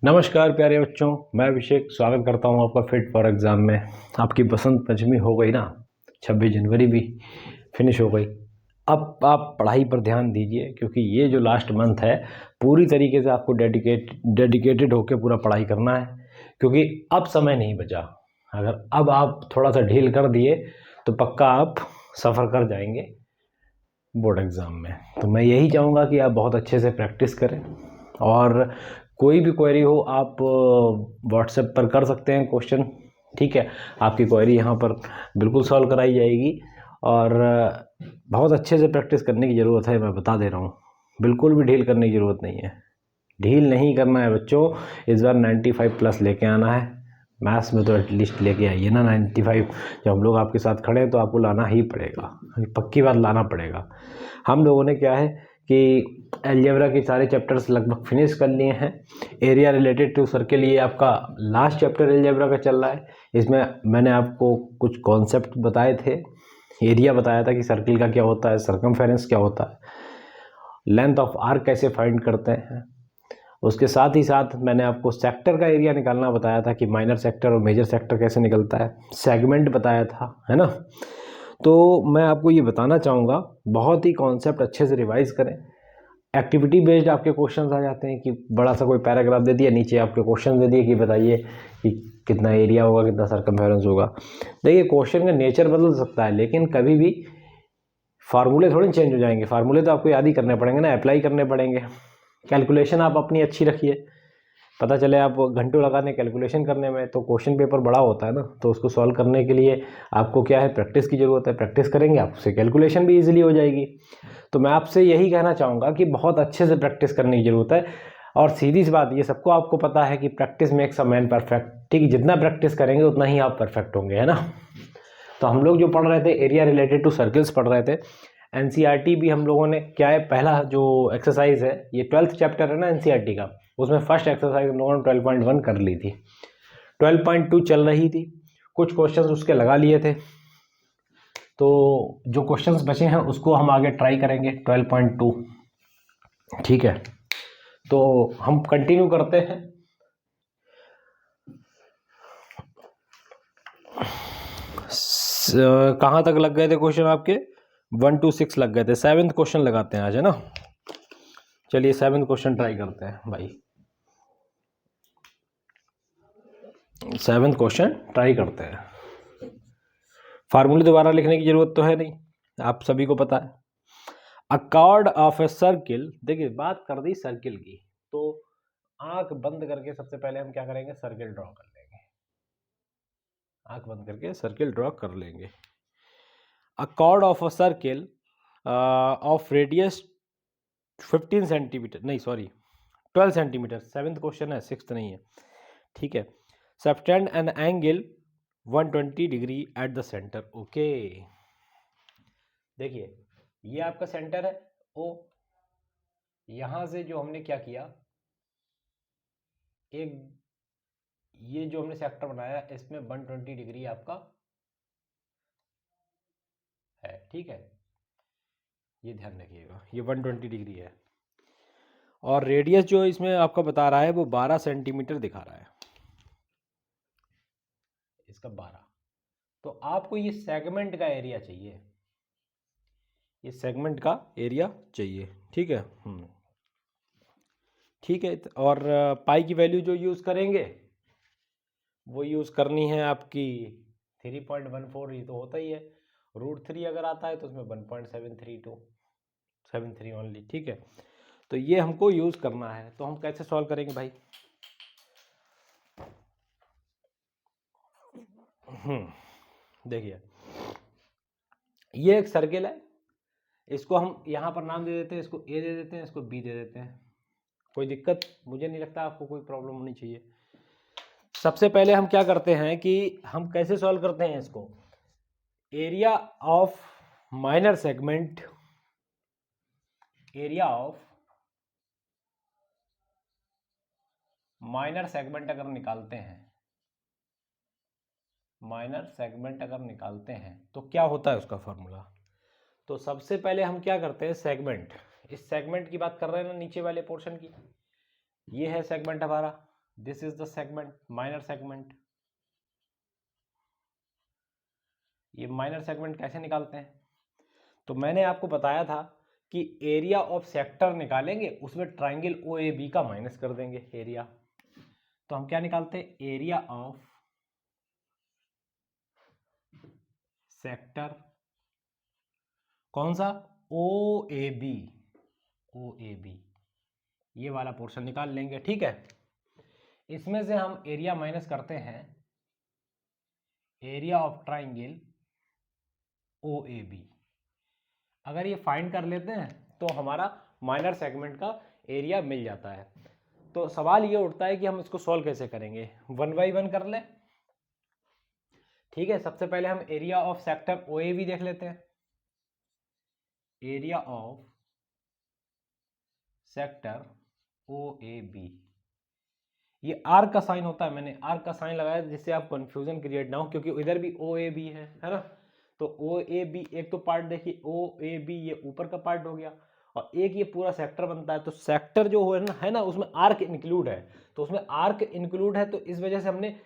नमस्कार प्यारे बच्चों, मैं अभिषेक स्वागत करता हूं आपका फिट फॉर एग्ज़ाम में। आपकी बसंत पंचमी हो गई ना, 26 जनवरी भी फिनिश हो गई। अब आप पढ़ाई पर ध्यान दीजिए क्योंकि ये जो लास्ट मंथ है पूरी तरीके से आपको डेडिकेटेड होकर पूरा पढ़ाई करना है, क्योंकि अब समय नहीं बचा। अगर अब आप थोड़ा सा ढील कर दिए तो पक्का आप सफ़र कर जाएंगे बोर्ड एग्ज़ाम में। तो मैं यही चाहूँगा कि आप बहुत अच्छे से प्रैक्टिस करें, और कोई भी क्वेरी हो आप व्हाट्सएप पर कर सकते हैं क्वेश्चन। ठीक है, आपकी क्वेरी यहाँ पर बिल्कुल सॉल्व कराई जाएगी, और बहुत अच्छे से प्रैक्टिस करने की ज़रूरत है। मैं बता दे रहा हूँ, बिल्कुल भी ढील करने की ज़रूरत नहीं है। ढील नहीं करना है बच्चों, इस बार 95 प्लस लेके आना है। मैथ्स में तो एटलीस्ट लेके आइए ना 95। जब हम लोग आपके साथ खड़े हैं तो आपको लाना ही पड़ेगा, पक्की बात लाना पड़ेगा। हम लोगों ने क्या है कि अलजेब्रा के सारे चैप्टर्स लगभग फिनिश कर लिए हैं। एरिया रिलेटेड टू सर्किल ये आपका लास्ट चैप्टर अलजेब्रा का चल रहा है। इसमें मैंने आपको कुछ कॉन्सेप्ट बताए थे, एरिया बताया था कि सर्किल का क्या होता है, सर्कमफेरेंस क्या होता है, लेंथ ऑफ आर्क कैसे फाइंड करते हैं। उसके साथ ही साथ मैंने आपको सेक्टर का एरिया निकालना बताया था कि माइनर सेक्टर और मेजर सेक्टर कैसे निकलता है, सेगमेंट बताया था, है ना। तो मैं आपको ये बताना चाहूँगा, बहुत ही कॉन्सेप्ट अच्छे से रिवाइज करें। एक्टिविटी बेस्ड आपके क्वेश्चंस आ जाते हैं कि बड़ा सा कोई पैराग्राफ दे दिया, नीचे आपके क्वेश्चन दे दिए कि बताइए कि कितना एरिया होगा, कितना सर्कमफेरेंस होगा। देखिए, क्वेश्चन का नेचर बदल सकता है, लेकिन कभी भी फार्मूले थोड़ी चेंज हो जाएंगे। फार्मूले तो आपको याद ही करने पड़ेंगे ना, अप्लाई करने पड़ेंगे। कैलकुलेशन आप अपनी अच्छी रखिए, पता चले आप घंटों लगाने कैलकुलेशन करने में, तो क्वेश्चन पेपर बड़ा होता है ना, तो उसको सॉल्व करने के लिए आपको क्या है, प्रैक्टिस की ज़रूरत है। प्रैक्टिस करेंगे आपसे कैलकुलेशन भी ईजिली हो जाएगी। तो मैं आपसे यही कहना चाहूँगा कि बहुत अच्छे से प्रैक्टिस करने की ज़रूरत है। और सीधी सी बात, ये सबको आपको पता है कि practice makes a man perfect. ठीक, जितना प्रैक्टिस करेंगे उतना ही आप परफेक्ट होंगे, है ना। तो हम लोग जो पढ़ रहे थे एरिया रिलेटेड टू सर्किल्स पढ़ रहे थे। एनसीईआरटी भी हम लोगों ने क्या है, पहला जो एक्सरसाइज है, ये 12th चैप्टर है ना एनसीईआरटी का, उसमें फर्स्ट एक्सरसाइज हम लोगों ने 12.1 कर ली थी। 12.2 चल रही थी, कुछ क्वेश्चंस उसके लगा लिए थे, तो जो क्वेश्चंस बचे हैं उसको हम आगे ट्राई करेंगे 12.2। ठीक है, तो हम कंटिन्यू करते हैं। कहाँ तक लग गए थे क्वेश्चन आपके? 1 to 6 लग गए थे। 7th क्वेश्चन लगाते हैं आज, है ना। चलिए 7th क्वेश्चन ट्राई करते हैं भाई। 7th क्वेश्चन ट्राई करते हैं। फार्मूले दोबारा लिखने की जरूरत तो है नहीं, आप सभी को पता है। अ कॉर्ड ऑफ ए सर्किल, देखिए बात कर दी सर्किल की, तो आंख बंद करके सबसे पहले हम क्या करेंगे, सर्किल ड्रॉ कर लेंगे। आंख बंद करके सर्किल ड्रॉ कर लेंगे। अ cord of a circle of radius 15 centimetre, नहीं सॉरी 12 सेंटीमीटर। 7th क्वेश्चन है, 6th नहीं है। ठीक है, subtend an angle 120 degree at the centre. Okay, देखिए ये आपका सेंटर है ओ। यहां से जो हमने क्या किया, एक ये जो हमने सेक्टर बनाया इसमें 120 डिग्री आपका है। ठीक है, ये ध्यान रखिएगा, ये 120 डिग्री है, और रेडियस जो इसमें आपका बता रहा है वो 12 सेंटीमीटर दिखा रहा है, इसका 12। तो आपको ये सेगमेंट का एरिया चाहिए, ये सेगमेंट का एरिया चाहिए। ठीक है, ठीक है। और पाई की वैल्यू जो यूज़ करेंगे वो यूज़ करनी है आपकी 3.14, ये तो होता ही है। √3 अगर आता है तो उसमें 1.732 ओनली। ठीक है, तो ये हमको यूज़ करना है। तो हम कैसे सॉल्व करेंगे भाई? देखिए ये एक सर्किल है, इसको हम यहाँ पर नाम दे देते हैं, इसको ए दे देते हैं, इसको बी दे देते हैं। कोई दिक्कत मुझे नहीं लगता आपको कोई प्रॉब्लम होनी चाहिए। सबसे पहले हम क्या करते हैं कि हम कैसे सॉल्व करते हैं इसको, area of minor segment, area of minor segment अगर निकालते हैं, माइनर सेगमेंट अगर निकालते हैं तो क्या होता है उसका फॉर्मूला। तो सबसे पहले हम क्या करते हैं, सेगमेंट, इस सेगमेंट की बात कर रहे हैं ना, नीचे वाले पोर्शन की। ये है सेगमेंट हमारा, this is the segment, minor segment. ये माइनर सेगमेंट कैसे निकालते हैं? तो मैंने आपको बताया था कि एरिया ऑफ सेक्टर निकालेंगे, उसमें ट्राइंगल ओ ए बी का माइनस कर देंगे एरिया। तो हम क्या निकालते हैं? एरिया ऑफ सेक्टर कौन सा? ओ A B, O A B, ये वाला पोर्शन निकाल लेंगे। ठीक है, इसमें से हम एरिया माइनस करते हैं area of triangle O A B. अगर ये फाइंड कर लेते हैं तो हमारा माइनर सेगमेंट का एरिया मिल जाता है। तो सवाल ये उठता है कि हम इसको सॉल्व कैसे करेंगे? वन बाई वन कर ले। ठीक है, सबसे पहले हम area of sector O A B देख लेते हैं। Area of sector O A B, ये आर का साइन होता है, मैंने आर का साइन लगाया जिससे आप कंफ्यूजन क्रिएट ना हो, क्योंकि इधर भी ओ ए बी है ना। तो ओ ए बी एक तो पार्ट देखिए, ओ ए बी ये ऊपर का पार्ट हो गया, और एक ये पूरा सेक्टर बनता है। तो सेक्टर जो है ना उसमें आर्क इंक्लूड है, तो उसमें आर्क इंक्लूड है, तो इस वजह से हमने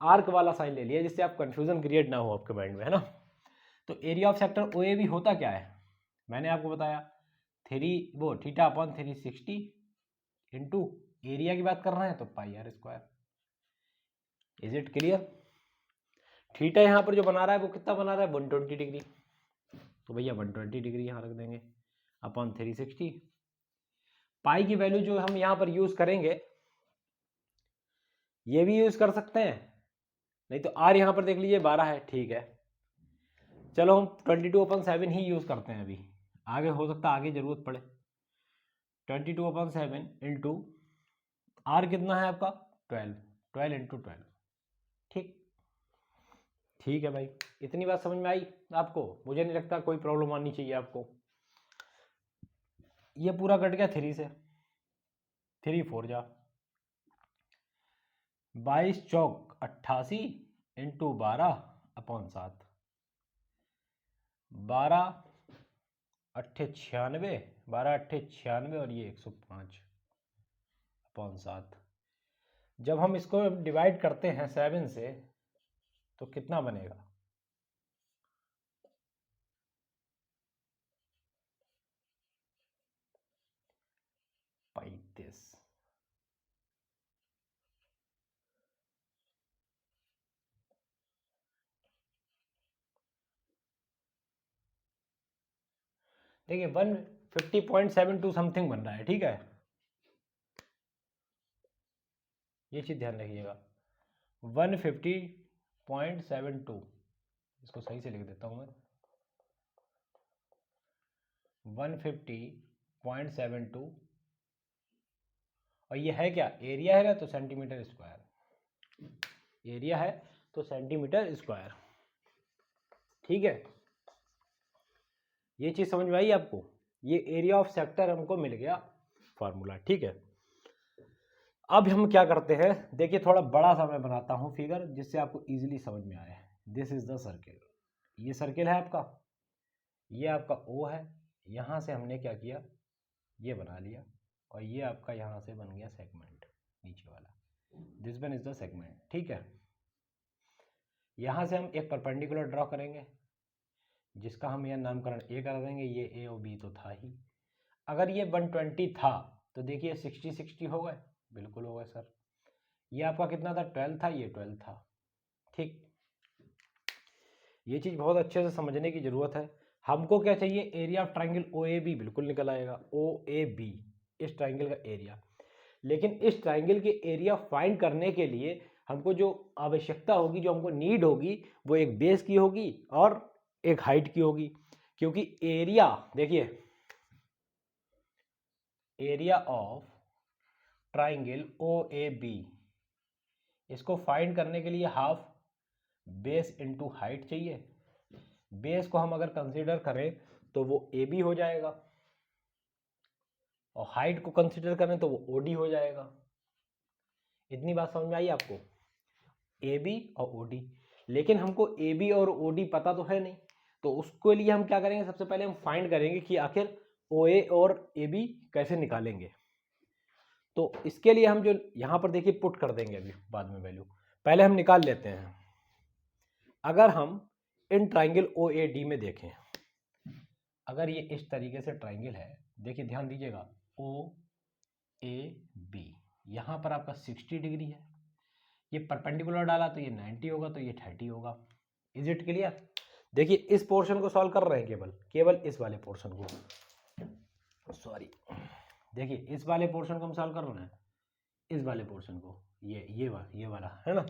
आर्क वाला साइन ले लिया जिससे आप कंफ्यूजन क्रिएट ना हो आपके माइंड में, है ना। तो area of sector O A B होता क्या है? मैंने आपको बताया थीटा अपॉन 360 इंटू एरिया की बात कर रहे हैं तो pi r square. Is it clear? Theta यहाँ पर जो बना रहा है वो कितना बना रहा है? 120 डिग्री। तो भैया 120 डिग्री यहाँ रख देंगे अपॉन 360। पाई की वैल्यू जो हम यहाँ पर यूज करेंगे, ये भी यूज कर सकते हैं, नहीं तो आर यहाँ पर देख लीजिए 12 है। ठीक है, चलो हम 22/7 ही यूज करते हैं अभी, आगे हो सकता है आगे जरूरत पड़े। 22/7 इंटू आर कितना है आपका? 12 इंटू 12। ठीक है भाई, इतनी बात समझ में आई आपको? मुझे नहीं लगता कोई प्रॉब्लम आनी चाहिए आपको। ये पूरा कट गया 3 से, 3 4 जा 22 चौक 88 इंटू 12/7, 12 8 96, 12 8 96 और ये 105/7। जब हम इसको डिवाइड करते हैं 7 से तो कितना बनेगा? 35। देखिए 150.72 समथिंग बन रहा है। ठीक है, ये चीज ध्यान रखिएगा, 150.72, इसको सही से लिख देता हूं मैं, 150.72, और ये है क्या? एरिया है ना, तो सेंटीमीटर स्क्वायर, एरिया है तो सेंटीमीटर स्क्वायर। ठीक है, ये चीज समझ में आई आपको? ये एरिया ऑफ सेक्टर हमको मिल गया फॉर्मूला। ठीक है, अब हम क्या करते हैं, देखिए थोड़ा बड़ा सा मैं बनाता हूं फिगर जिससे आपको इजीली समझ में आए। दिस इज द सर्किल, ये सर्किल है आपका, ये आपका ओ है, यहां से हमने क्या किया, ये बना लिया, और ये आपका यहां से बन गया सेगमेंट नीचे वाला, this one is the segment. ठीक है, यहां से हम एक परपेंडिकुलर ड्रॉ करेंगे जिसका हम यह नामकरण ए कर देंगे, ये ए और बी तो था ही। अगर ये 120 था तो देखिए 60 हो गए, बिल्कुल हो गए सर। ये आपका कितना था? 12 था, ये 12 था। ठीक, ये चीज बहुत अच्छे से समझने की जरूरत है। हमको क्या चाहिए? Area of triangle O A B, बिल्कुल निकल आएगा ओ ए बी, इस ट्राइंगल का एरिया। लेकिन इस ट्राइंगल के एरिया फाइंड करने के लिए हमको जो आवश्यकता होगी, जो हमको नीड होगी, वो एक बेस की होगी और एक हाइट की होगी। क्योंकि एरिया, देखिए area of triangle O A B, इसको फाइंड करने के लिए हाफ बेस इंटू हाइट चाहिए। बेस को हम अगर कंसीडर करें तो वो ए बी हो जाएगा, और हाइट को कंसीडर करें तो वो ओ डी हो जाएगा। इतनी बात समझ में आई आपको? ए बी और ओ डी। लेकिन हमको ए बी और ओ डी पता तो है नहीं, तो उसके लिए हम क्या करेंगे? सबसे पहले हम फाइंड करेंगे कि आखिर ओ ए और ए बी कैसे निकालेंगे। तो इसके लिए हम जो यहाँ पर देखिए पुट कर देंगे अभी बाद में वैल्यू, पहले हम निकाल लेते हैं। अगर हम in triangle O A D में देखें, अगर ये इस तरीके से ट्राइंगल है, देखिए ध्यान दीजिएगा, ओ ए बी, यहाँ पर आपका 60 डिग्री है, ये परपेंडिकुलर डाला तो ये 90 होगा, तो ये 30 होगा। Is it clear? देखिए इस पोर्शन को सॉल्व कर रहे हैं, केवल इस वाले पोर्शन को, सॉरी, देखिए इस वाले पोर्शन को हम सॉल्व कर रहे हैं, इस वाले पोर्शन को, ये वाला है ना।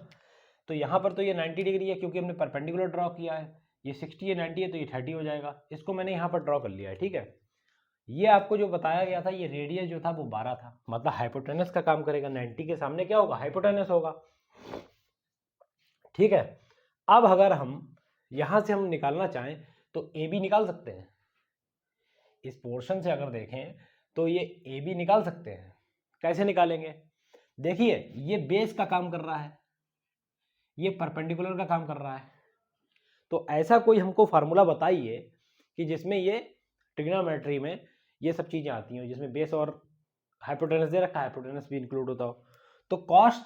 तो यहाँ पर तो ये 90 डिग्री है क्योंकि हमने परपेंडिकुलर ड्रॉ किया है, ये 60 है 90 है तो ये 30 हो जाएगा, इसको मैंने यहाँ पर ड्रॉ कर लिया है, ठीक है। ये आपको जो बताया गया था, ये रेडियस जो था वो 12 था, मतलब हाइपोटेनस का काम करेगा, 90 के सामने क्या होगा, हाइपोटेनस होगा, ठीक है। अब अगर हम यहाँ से हम निकालना चाहें तो ए बी निकाल सकते हैं, इस पोर्शन से अगर देखें तो ये ए बी निकाल सकते हैं। कैसे निकालेंगे? देखिए ये बेस का काम कर रहा है, ये परपेंडिकुलर का काम कर रहा है, तो ऐसा कोई हमको फार्मूला बताइए कि जिसमें ये ट्रिग्नोमेट्री में ये सब चीज़ें आती हैं, जिसमें बेस और हाइपोटेनस दे रखा है, हाइपोटेनस भी इंक्लूड होता हो। तो cos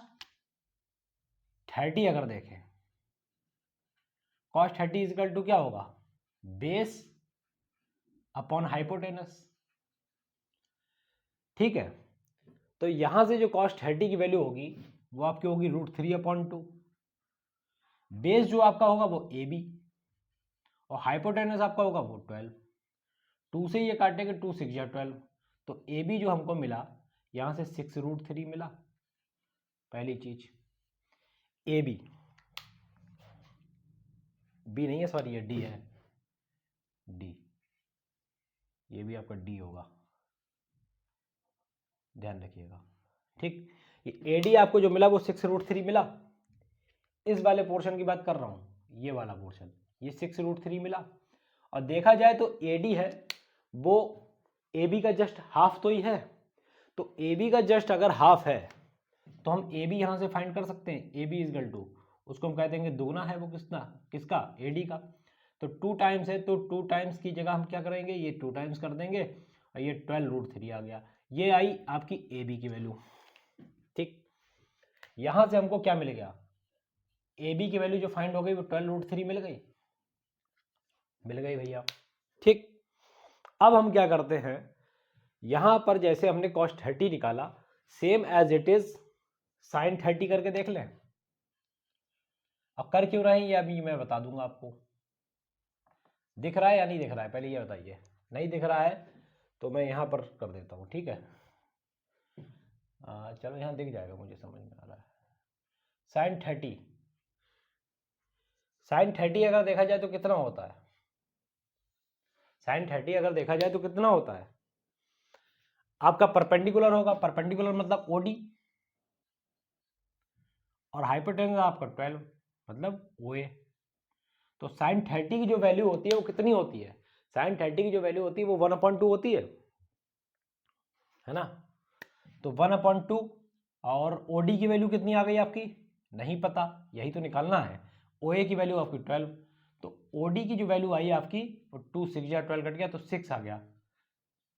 30 अगर देखें, cos 30 इजकल टू क्या होगा, बेस अपॉन हाइपोटेनस, ठीक है। तो यहां से जो cos 30 की वैल्यू होगी वो आपकी होगी √3/2, बेस जो आपका होगा वो ए बी, और हाइपोटेनस आपका होगा वो 12, 2 से ये काटेंगे, 2 6 या 12, तो ए बी जो हमको मिला यहां से 6√3 मिला, पहली चीज। ए बी, बी नहीं है सॉरी, ये डी है, डी, ये भी आपका डी होगा, ध्यान रखिएगा, ठीक। ये ए डी आपको जो मिला वो 6√3 मिला, इस वाले पोर्शन की बात कर रहा हूं, ये वाला पोर्शन, ये 6√3 मिला। और देखा जाए तो ए डी है वो ए बी का जस्ट हाफ तो ही है, तो ए बी का जस्ट अगर हाफ है तो हम ए बी यहां से फाइंड कर सकते हैं, ए बी इजकल टू, उसको हम कह देंगे दुगना है वो किसका, ए डी का, तो 2 टाइम्स है, तो 2 टाइम्स की जगह हम क्या करेंगे, ये 2 टाइम्स कर देंगे, और ये 12√3 आ गया, ये आई आपकी ए बी की वैल्यू, ठीक। यहां से हमको क्या मिल गया, ए बी की वैल्यू जो फाइंड हो गई वो 12√3 मिल गई भैया, ठीक। अब हम क्या करते हैं, यहां पर जैसे हमने cos 30 निकाला, same as it is sin 30 करके देख लें। अब कर क्यों रहे हैं ये अभी मैं बता दूंगा आपको, दिख रहा है या नहीं दिख रहा है, पहले ये बताइए। नहीं दिख रहा है तो मैं यहां पर कर देता हूं, ठीक है। चलो यहां दिख जाएगा, मुझे समझ में आ रहा है। sin 30 अगर देखा जाए तो कितना होता है, sin 30 अगर देखा जाए तो कितना होता है, आपका परपेंडिकुलर होगा, परपेंडिकुलर मतलब ओडी, और हाइपोटेनस आपका 12 मतलब ओए। तो sin 30 की जो वैल्यू होती है वो कितनी होती है, sin 30 की जो वैल्यू होती है वो 1/2 होती है ना। तो 1/2, और ओडी की वैल्यू कितनी आ गई आपकी, नहीं पता, यही तो निकालना है। ओए की वैल्यू आपकी 12, तो ओडी की जो वैल्यू आई आपकी वो 2 6 या 12 कट गया तो 6 आ गया,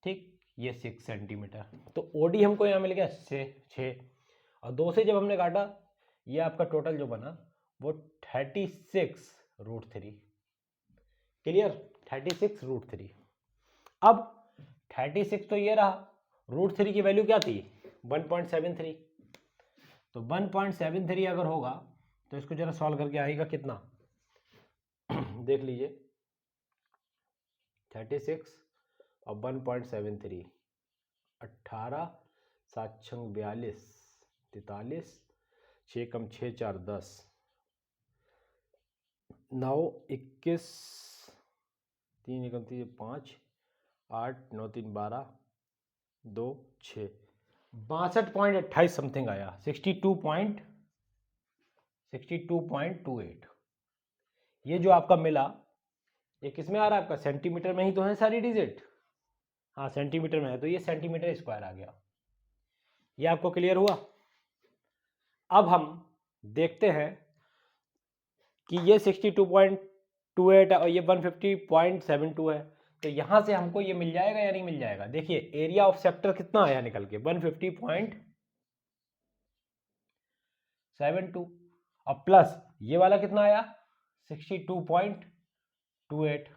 ठीक, ये 6 सेंटीमीटर। तो ओडी हमको यहाँ मिल गया 6, और 2 से जब हमने काटा ये आपका टोटल जो बना वो 36√3, क्लियर, 36√3। अब 36 तो ये रहा, √3 की वैल्यू क्या थी 1.73, तो 1.73 अगर होगा तो इसको जरा सॉल्व करके आएगा कितना देख लीजिए, 36 और 1.73, 18, 7 6 42, 43, 6 कम 6 4 10, 9 21, 3 एकम 3 5, 8 9 3 12, 2 6, 62.28 समथिंग आया, 62.28। ये जो आपका मिला ये किस में आ रहा है आपका, सेंटीमीटर में ही तो है सारी डिजिट, हाँ सेंटीमीटर में है, तो ये सेंटीमीटर स्क्वायर आ गया। ये आपको क्लियर हुआ। अब हम देखते हैं कि ये 62.28 और ये 150.72 है, तो यहां से हमको ये मिल जाएगा या नहीं मिल जाएगा। देखिए एरिया ऑफ सेक्टर कितना आया निकल के 150.72, 72 और प्लस ये वाला कितना आया 62.28।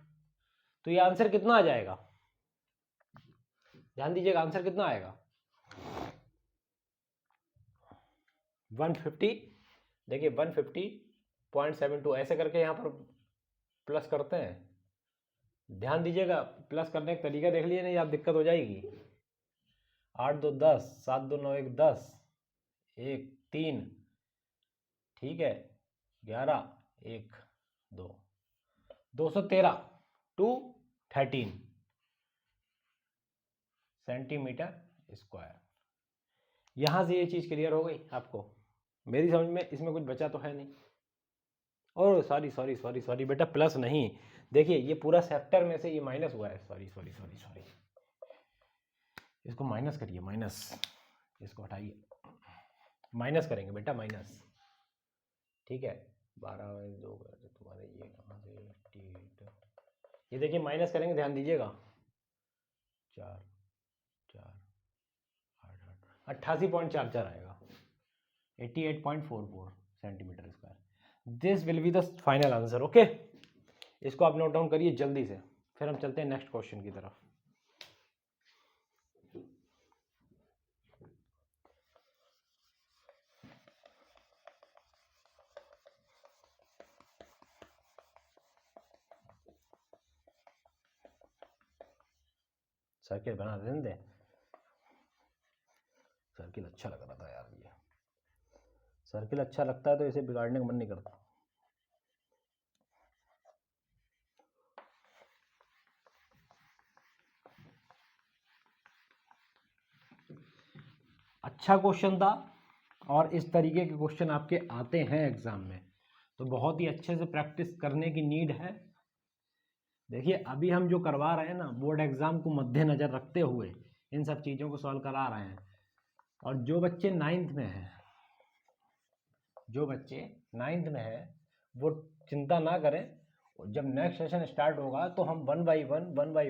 तो ये आंसर कितना आ जाएगा, ध्यान दीजिएगा, आंसर कितना आएगा 150। देखिए 150.72 ऐसे करके यहाँ पर प्लस करते हैं, ध्यान दीजिएगा, प्लस करने का तरीका देख लीजिए, नहीं आप दिक्कत हो जाएगी। 8 2 10, 7 2 9 1 10, 1 3, ठीक है, 11 1 2, 213 टू 13 सेंटीमीटर स्क्वायर। यहां से ये चीज क्लियर हो गई आपको, मेरी समझ में इसमें कुछ बचा तो है नहीं। और सॉरी सॉरी सॉरी सॉरी बेटा, प्लस नहीं, देखिए ये पूरा सेक्टर में से ये माइनस हुआ है, सॉरी सॉरी सॉरी सॉरी, इसको माइनस करिए, माइनस, इसको हटाइए, माइनस करेंगे बेटा, माइनस, ठीक है। 12 2 तुम्हारे ये कहाँ से 88, ये देखिए माइनस करेंगे, ध्यान दीजिएगा, 4 4 8 88.44 आएगा, 88.44 centimetre square. This will be the final answer. Okay, इसको आप नोट डाउन करिए जल्दी से, फिर हम चलते हैं नेक्स्ट क्वेश्चन की तरफ। सर्किल बना दें, सर्किल अच्छा लग रहा था यार, ये सर्किल अच्छा लगता है तो इसे बिगाड़ने का मन नहीं करता। अच्छा क्वेश्चन था, और इस तरीके के क्वेश्चन आपके आते हैं एग्जाम में, तो बहुत ही अच्छे से प्रैक्टिस करने की नीड है। देखिए अभी हम जो करवा रहे हैं ना, बोर्ड एग्जाम को मद्देनजर रखते हुए इन सब चीज़ों को सॉल्व करा रहे हैं। और जो बच्चे 9th में हैं, जो बच्चे 9th में हैं वो चिंता ना करें, जब नेक्स्ट सेशन स्टार्ट होगा तो हम वन बाई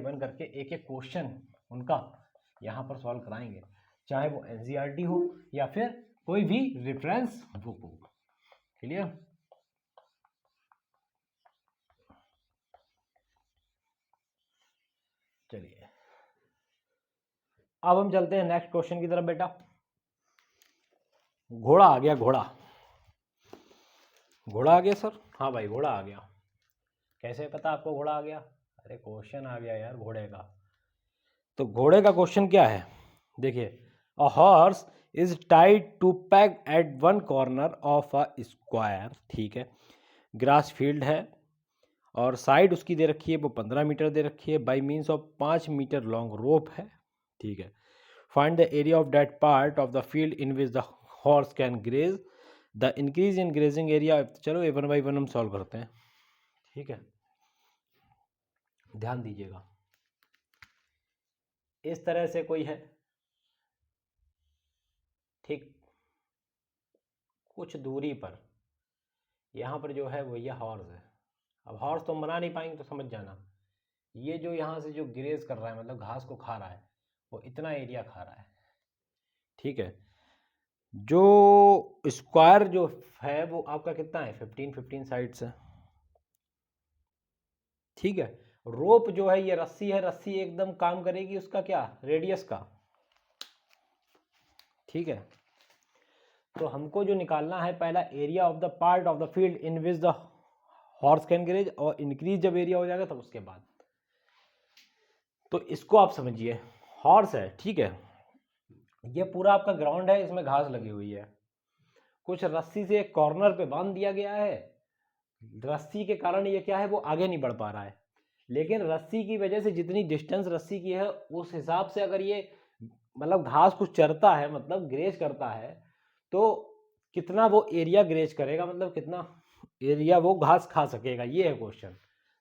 वन करके एक एक क्वेश्चन उनका यहाँ पर सॉल्व कराएंगे, चाहे वो एनसीईआरटी हो या फिर कोई भी रेफरेंस बुक हो। क्लियर? चलिए अब हम चलते हैं नेक्स्ट क्वेश्चन की तरफ बेटा। घोड़ा आ गया, घोड़ा, घोड़ा आ गया सर, हाँ भाई घोड़ा आ गया। कैसे पता आपको घोड़ा आ गया? अरे क्वेश्चन आ गया यार घोड़े का। तो घोड़े का क्वेश्चन क्या है, देखिए, a horse is tied to peg at one corner of a square, ठीक है, ग्रास फील्ड है, और साइड उसकी दे रखी है वो 15 मीटर दे रखी है, by means of 5 metre long rope है, ठीक है। Find the area of that part of the field in which the horse can graze, the increase in grazing area. चलो ये 1 बाई 1 हम सॉल्व करते हैं, ठीक है, ध्यान दीजिएगा। इस तरह से कोई है, ठीक, कुछ दूरी पर यहाँ पर जो है वो ये हॉर्स है। अब हॉर्स तो हम बना नहीं पाएंगे, तो समझ जाना, ये जो यहाँ से जो ग्रेज कर रहा है, मतलब घास को खा रहा है, वो इतना एरिया खा रहा है, ठीक है। जो स्क्वायर जो है वो आपका कितना है, 15 साइड्स है, ठीक है। रोप जो है ये रस्सी है, रस्सी एकदम काम करेगी उसका क्या, रेडियस का, ठीक है। तो हमको जो निकालना है पहला area of the part of the field in which the horse can graze, और इंक्रीज जब एरिया हो जाएगा तब उसके बाद। तो इसको आप समझिए, हॉर्स है, ठीक है, ये पूरा आपका ग्राउंड है, इसमें घास लगी हुई है, कुछ रस्सी से एक कॉर्नर पे बांध दिया गया है, रस्सी के कारण ये क्या है, वो आगे नहीं बढ़ पा रहा है, लेकिन रस्सी की वजह से जितनी डिस्टेंस रस्सी की है उस हिसाब से अगर ये मतलब घास कुछ चरता है, मतलब ग्रेज करता है, तो कितना वो एरिया ग्रेज करेगा, मतलब कितना एरिया वो घास खा सकेगा, ये है क्वेश्चन।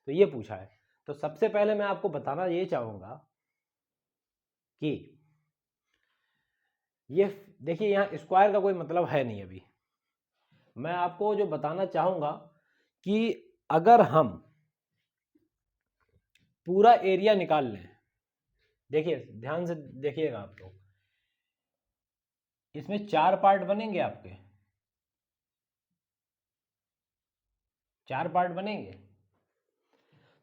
तो ये पूछा है। तो सबसे पहले मैं आपको बताना ये चाहूँगा कि ये देखिए, यहाँ स्क्वायर का कोई मतलब है नहीं। अभी मैं आपको जो बताना चाहूँगा कि अगर हम पूरा एरिया निकाल लें, देखिए ध्यान से देखिएगा आप लोग, इसमें 4 पार्ट बनेंगे आपके, 4 पार्ट बनेंगे।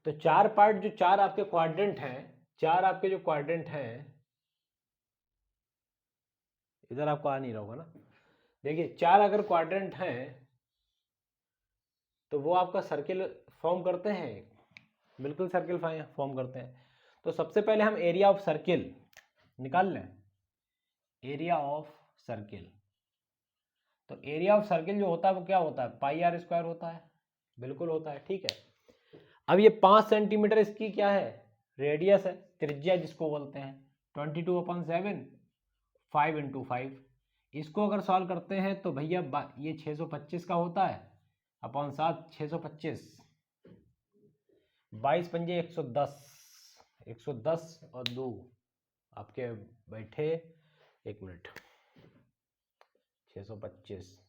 तो 4 पार्ट जो 4 आपके क्वाड्रेंट हैं, 4 आपके जो क्वाड्रेंट हैं, इधर आपको आ नहीं रहा होगा ना, देखिए 4 अगर क्वाड्रेंट हैं तो वो आपका सर्किल फॉर्म करते हैं, बिल्कुल सर्किल फॉर्म करते हैं। तो सबसे पहले हम एरिया ऑफ सर्किल निकाल लें, एरिया ऑफ सर्किल। तो एरिया ऑफ सर्किल जो होता है वो क्या होता है, पाई आर स्क्वायर होता है, बिल्कुल होता है, ठीक है। अब ये 5 सेंटीमीटर इसकी क्या है, रेडियस है, त्रिज्या जिसको बोलते हैं, 22/7, 5 × 5। इसको अगर सॉल्व करते हैं तो भैया ये 625 का होता है, अपॉन 7, 625, 22 पंजे 110, 110 और 2 आपके बैठे, 1 मिनट, 625,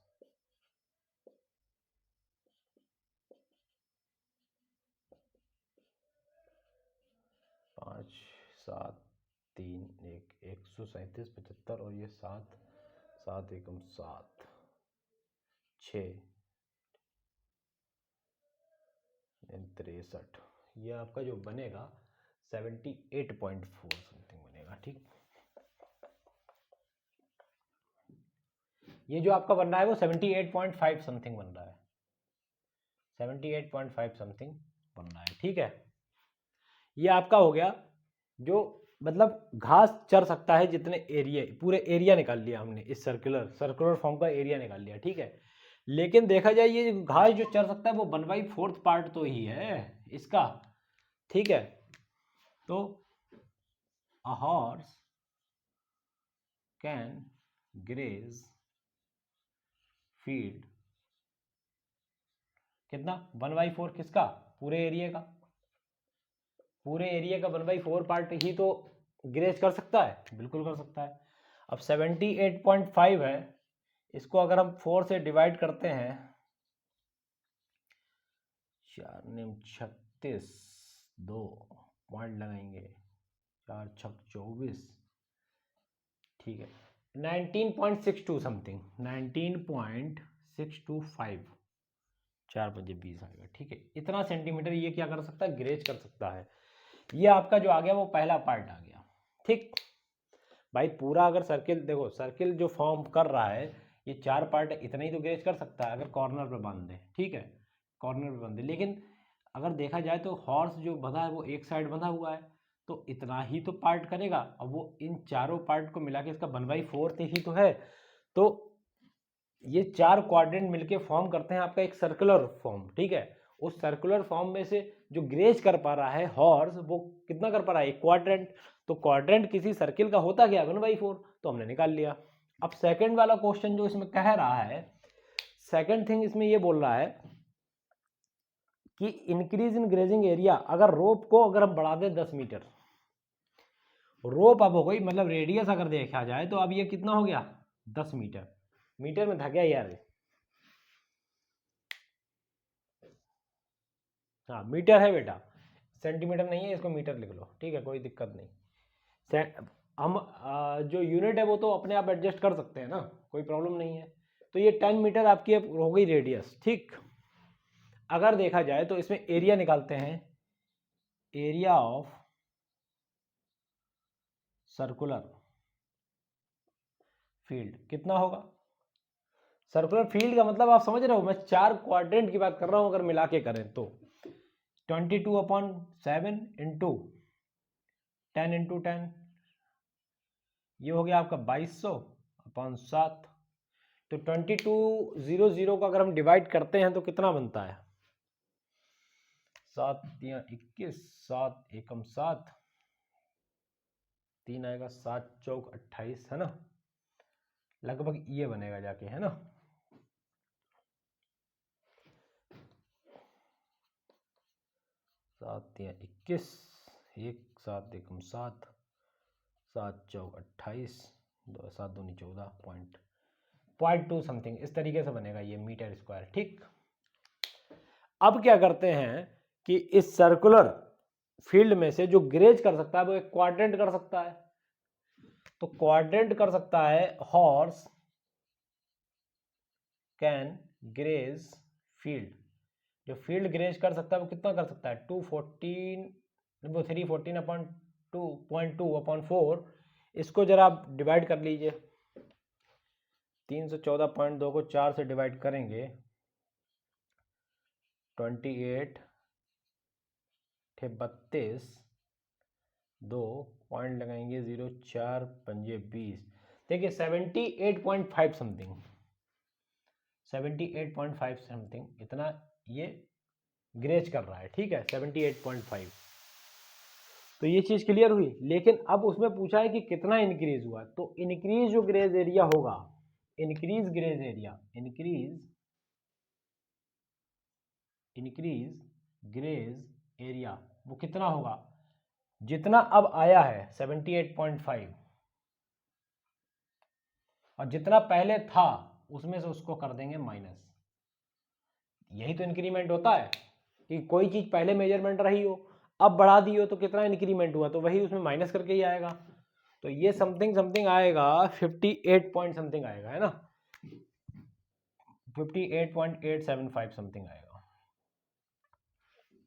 5, 7, 3, 1, 137, 75 और ये 7, 7 एकम 7, 6, 63, ये आपका जो बनेगा 78.4 समथिंग बनेगा, ठीक। ये जो आपका बन रहा है वो 78.5 समथिंग बन रहा है, 78.5 समथिंग बन रहा है, ठीक है। ये आपका हो गया जो मतलब घास चर सकता है जितने एरिया, पूरे एरिया निकाल लिया हमने, इस सर्कुलर फॉर्म का एरिया निकाल लिया, ठीक है। लेकिन देखा जाए ये घास जो चर सकता है वो 1/4 पार्ट तो ही है इसका, ठीक है। तो a horse can graze field, कितना, 1/4 किसका, पूरे एरिया का, पूरे एरिया का 1/4 पार्ट ही तो ग्रेज कर सकता है, बिल्कुल कर सकता है। अब 78.5 है, इसको अगर हम 4 से डिवाइड करते हैं, 4 नेम 36, 2 पॉइंट लगाएंगे, 4 छक 24, ठीक है, 19.62 समथिंग, 19.625, 4 बजे 20 आएगा, ठीक है। इतना सेंटीमीटर ये क्या कर सकता है, ग्रेज कर सकता है। ये आपका जो आ गया वो पहला पार्ट आ गया, ठीक भाई। पूरा अगर सर्किल देखो, सर्किल जो फॉर्म कर रहा है ये 4 पार्ट है, इतना ही तो ग्रेज कर सकता है अगर कॉर्नर पे बांध दे, ठीक है, कॉर्नर पे बांध दे। लेकिन अगर देखा जाए तो हॉर्स जो बंधा है वो एक साइड बंधा हुआ है, तो इतना ही तो पार्ट करेगा। अब वो इन चारों पार्ट को मिला के इसका 1/4 ही तो है। तो ये 4 क्वाड्रेंट मिलके फॉर्म करते हैं आपका एक सर्कुलर फॉर्म, ठीक है। उस सर्कुलर फॉर्म में से जो ग्रेज कर पा रहा है हॉर्स, वो कितना कर पा रहा है, एक क्वाड्रेंट। तो क्वाड्रेंट किसी सर्किल का होता क्या, 1/4, तो हमने निकाल लिया। अब सेकंड वाला क्वेश्चन जो इसमें कह रहा है, सेकंड थिंग इसमें ये बोल रहा है कि इंक्रीज इन ग्रेजिंग एरिया, अगर रोप को अगर हम बढ़ा दें 10 मीटर, रोप अब हो गई, मतलब रेडियस अगर देखा जाए तो अब ये कितना हो गया, 10 मीटर, मीटर में था क्या यार, हाँ मीटर है बेटा, सेंटीमीटर नहीं है, इसको मीटर लिख लो, ठीक है, कोई दिक्कत नहीं। हम जो यूनिट है वो तो अपने आप एडजस्ट कर सकते हैं ना, कोई प्रॉब्लम नहीं है। तो ये 10 मीटर आपकी हो गई रेडियस, ठीक। अगर देखा जाए तो इसमें एरिया निकालते हैं, एरिया ऑफ सर्कुलर फील्ड कितना होगा। सर्कुलर फील्ड का मतलब आप समझ रहे हो, मैं 4 क्वाड्रेंट की बात कर रहा हूं, अगर मिला के करें तो 22/7 इंटू 10 ये हो गया आपका 2200/7। तो 2200 को अगर हम डिवाइड करते हैं तो कितना बनता है, 7 या 21, 7 एकम 7, 3 आएगा, 7 चौक 28, है ना, लगभग ये बनेगा जाके, है ना। सात या 21, 7 एकम 7, 7 चौक 28, 7 दूनी 14, 0.2 समथिंग इस तरीके से बनेगा ये मीटर स्क्वायर, ठीक। अब क्या करते हैं कि इस सर्कुलर फील्ड में से जो ग्रेज कर सकता है वो एक क्वाड्रेंट कर सकता है। तो क्वाड्रेंट कर सकता है, हॉर्स कैन ग्रेज फील्ड, जो फील्ड ग्रेज कर सकता है वो कितना कर सकता है, 214 वो 314 अपॉन 2.2 अपॉन 4, इसको जरा आप डिवाइड कर लीजिए। 314.2 को 4 से डिवाइड करेंगे 28 थे 32, 2 पॉइंट लगाएंगे 0 4 पंजे 20, देखिए 78.5 समथिंग, 78.5 समथिंग इतना ये ग्रेज कर रहा है, ठीक है 78.5। तो ये चीज क्लियर हुई। लेकिन अब उसमें पूछा है कि कितना इंक्रीज हुआ, तो इंक्रीज जो ग्रेज एरिया होगा, increase graze area, increase graze area वो कितना होगा, जितना अब आया है 78.5 और जितना पहले था उसमें से उसको कर देंगे माइनस। यही तो इंक्रीमेंट होता है कि कोई चीज पहले मेजरमेंट रही हो, अब बढ़ा दी हो, तो कितना इंक्रीमेंट हुआ, तो वही उसमें माइनस करके ही आएगा। तो ये समथिंग समथिंग आएगा 58 पॉइंट समथिंग आएगा, है ना, 58.875 समथिंग आएगा।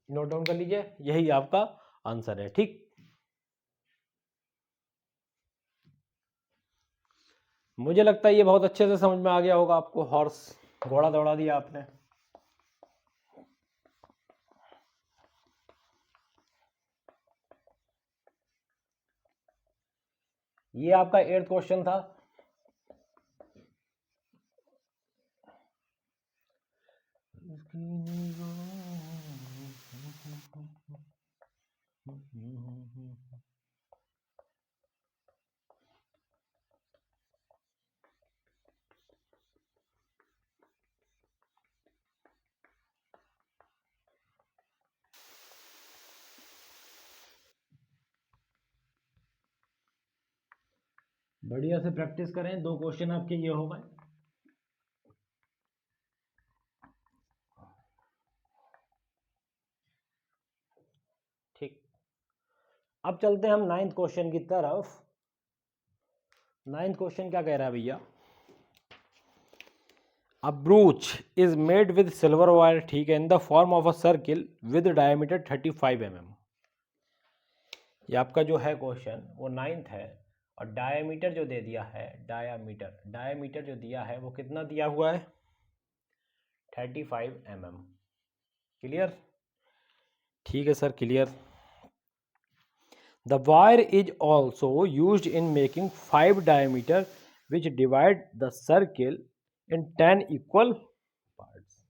नोट डाउन कर लीजिए, यही आपका आंसर है। ठीक, मुझे लगता है ये बहुत अच्छे से समझ में आ गया होगा आपको। हॉर्स, घोड़ा दौड़ा दिया आपने। ये आपका 8th क्वेश्चन था। बढ़िया से प्रैक्टिस करें, 2 क्वेश्चन आपके ये हो गए। ठीक, अब चलते हैं हम 9th क्वेश्चन की तरफ। 9th क्वेश्चन क्या कह रहा है भैया, a brooch is made with silver wire, ठीक है, in the form of a circle with diameter 35 mm। ये आपका जो है क्वेश्चन वो 9th है, और डायमीटर जो दे दिया है, डायमीटर जो दिया है वो कितना दिया हुआ है, 35 mm। क्लियर, ठीक है sir, clear. The wire is also used in making 5 diameter which divide the circle in 10 equal parts.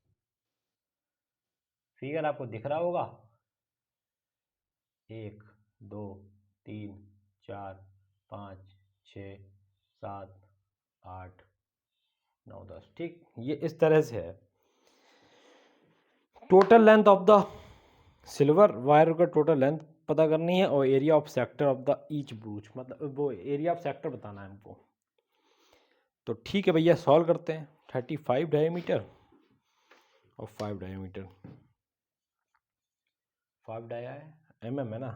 Figure आपको दिख रहा होगा, 1 2 3 4 5 6 7 8 9 10, ठीक, ये इस तरह से है। Total length of the silver wire का टोटल लेंथ पता करनी है, और area of sector of the each ब्रूच, मतलब वो एरिया ऑफ सेक्टर बताना है हमको। तो ठीक है भैया, सॉल्व करते हैं। 35 डायमीटर और 5 डायमीटर, 5 डाया है, mm है ना,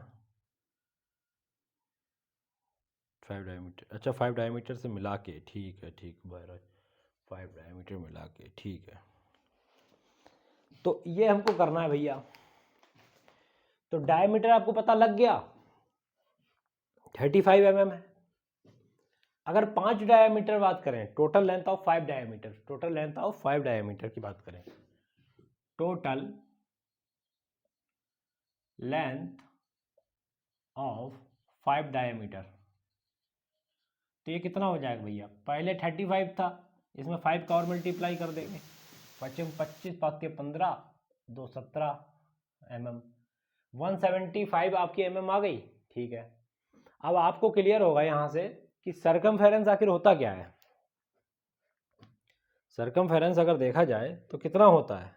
5 डायमीटर, अच्छा 5 डायमीटर से मिला के, ठीक है, ठीक, 5 डायमीटर मिला के, ठीक है। तो ये हमको करना है भैया। तो डायमीटर आपको पता लग गया, 35 mm है। अगर 5 डायमीटर बात करें, total length of 5 diameter, total length of 5 diameter की बात करें, टोटल लेंथ ऑफ 5 डायमीटर, तो ये कितना हो जाएगा भैया, पहले 35 था, इसमें 5 का और मल्टीप्लाई कर देंगे, 25 25 5 के 15 2 17 mm, 175 आपकी mm आ गई, ठीक है। अब आपको क्लियर होगा यहां से कि सरकमफेरेंस आखिर होता क्या है। सरकमफेरेंस अगर देखा जाए तो कितना होता है,